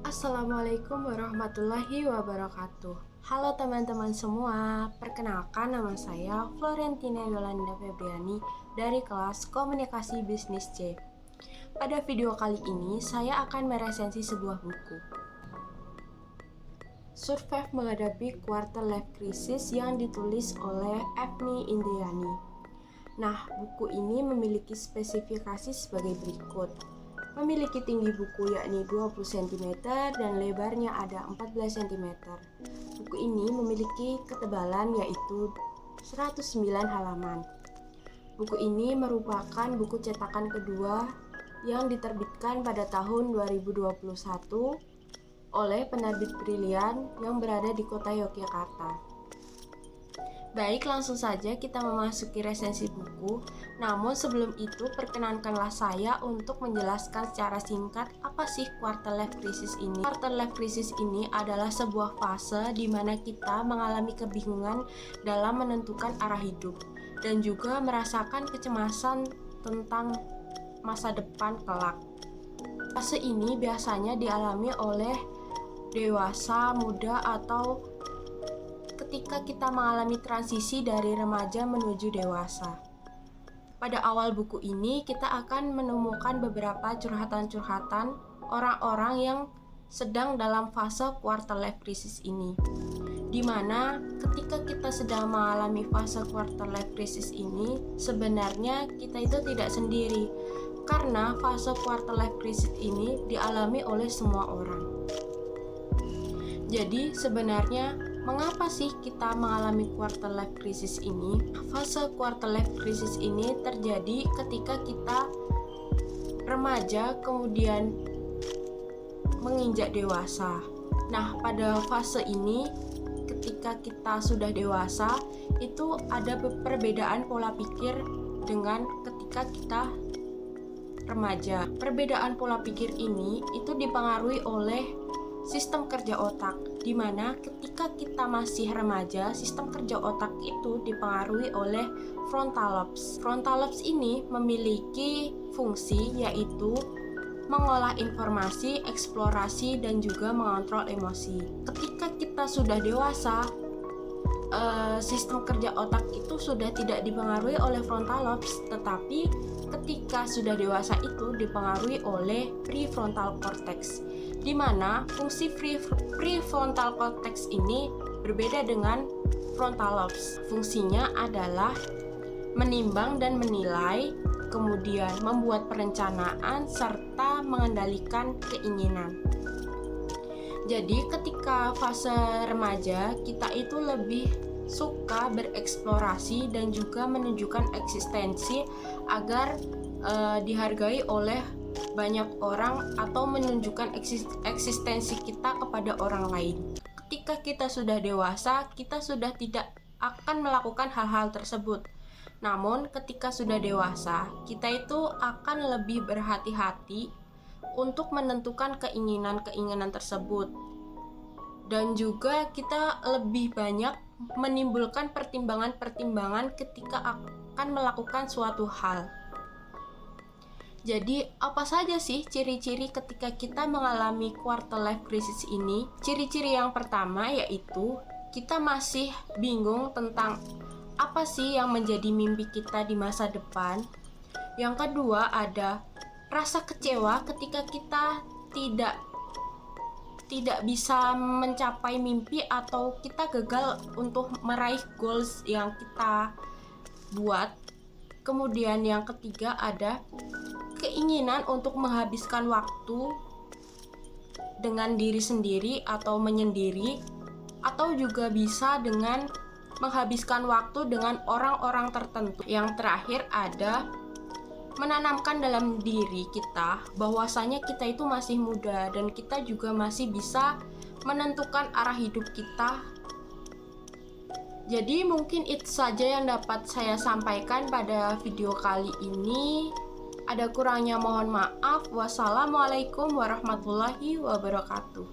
Assalamualaikum warahmatullahi wabarakatuh. Halo teman-teman semua, perkenalkan nama saya Florentina Yolanda Febriani dari kelas Komunikasi Bisnis C. Pada video kali ini, saya akan meresensi sebuah buku. Survive Menghadapi Quarter Life Crisis yang ditulis oleh Evni Indriani. Nah, buku ini memiliki spesifikasi sebagai berikut. Memiliki tinggi buku yakni 20 cm dan lebarnya ada 14 cm. Buku ini memiliki ketebalan yaitu 109 halaman. Buku ini merupakan buku cetakan kedua yang diterbitkan pada tahun 2021 oleh penerbit Brilian yang berada di kota Yogyakarta. Baik, langsung saja kita memasuki resensi buku. Namun sebelum itu, perkenankanlah saya untuk menjelaskan secara singkat apa sih quarter life crisis ini. Quarter life crisis ini adalah sebuah fase di mana kita mengalami kebingungan dalam menentukan arah hidup dan juga merasakan kecemasan tentang masa depan kelak. Fase ini biasanya dialami oleh dewasa, muda, atau ketika kita mengalami transisi dari remaja menuju dewasa. Pada awal buku ini, kita akan menemukan beberapa curhatan-curhatan orang-orang yang sedang dalam fase quarter life crisis ini. Di mana ketika kita sedang mengalami fase quarter life crisis ini, sebenarnya kita itu tidak sendiri. Karena fase quarter life crisis ini dialami oleh semua orang. Jadi sebenarnya mengapa sih kita mengalami quarter life crisis ini? Fase quarter life crisis ini terjadi ketika kita remaja kemudian menginjak dewasa. Nah, pada fase ini ketika kita sudah dewasa itu ada perbedaan pola pikir dengan ketika kita remaja. Perbedaan pola pikir ini itu dipengaruhi oleh sistem kerja otak, di mana ketika kita masih remaja, sistem kerja otak itu dipengaruhi oleh frontal lobes. Frontal lobes ini memiliki fungsi yaitu mengolah informasi, eksplorasi, dan juga mengontrol emosi. Ketika kita sudah dewasa, sistem kerja otak itu sudah tidak dipengaruhi oleh frontal lobes, tetapi ketika sudah dewasa itu dipengaruhi oleh prefrontal cortex, di mana fungsi prefrontal cortex ini berbeda dengan frontal lobes. Fungsinya adalah menimbang dan menilai, kemudian membuat perencanaan serta mengendalikan keinginan. Jadi ketika fase remaja, kita itu lebih suka bereksplorasi dan juga menunjukkan eksistensi agar dihargai oleh banyak orang atau menunjukkan eksistensi kita kepada orang lain. Ketika kita sudah dewasa, kita sudah tidak akan melakukan hal-hal tersebut. Namun ketika sudah dewasa, kita itu akan lebih berhati-hati untuk menentukan keinginan-keinginan tersebut. Dan juga kita lebih banyak menimbulkan pertimbangan-pertimbangan ketika akan melakukan suatu hal. Jadi, apa saja sih ciri-ciri ketika kita mengalami quarter life crisis ini? Ciri-ciri yang pertama yaitu kita masih bingung tentang apa sih yang menjadi mimpi kita di masa depan. Yang kedua ada rasa kecewa ketika kita tidak bisa mencapai mimpi atau kita gagal untuk meraih goals yang kita buat. Kemudian yang ketiga ada keinginan untuk menghabiskan waktu dengan diri sendiri atau menyendiri, atau juga bisa dengan menghabiskan waktu dengan orang-orang tertentu. Yang terakhir ada menanamkan dalam diri kita bahwasanya kita itu masih muda dan kita juga masih bisa menentukan arah hidup kita. Jadi mungkin itu saja yang dapat saya sampaikan pada video kali ini. Ada kurangnya mohon maaf. Wassalamualaikum warahmatullahi wabarakatuh.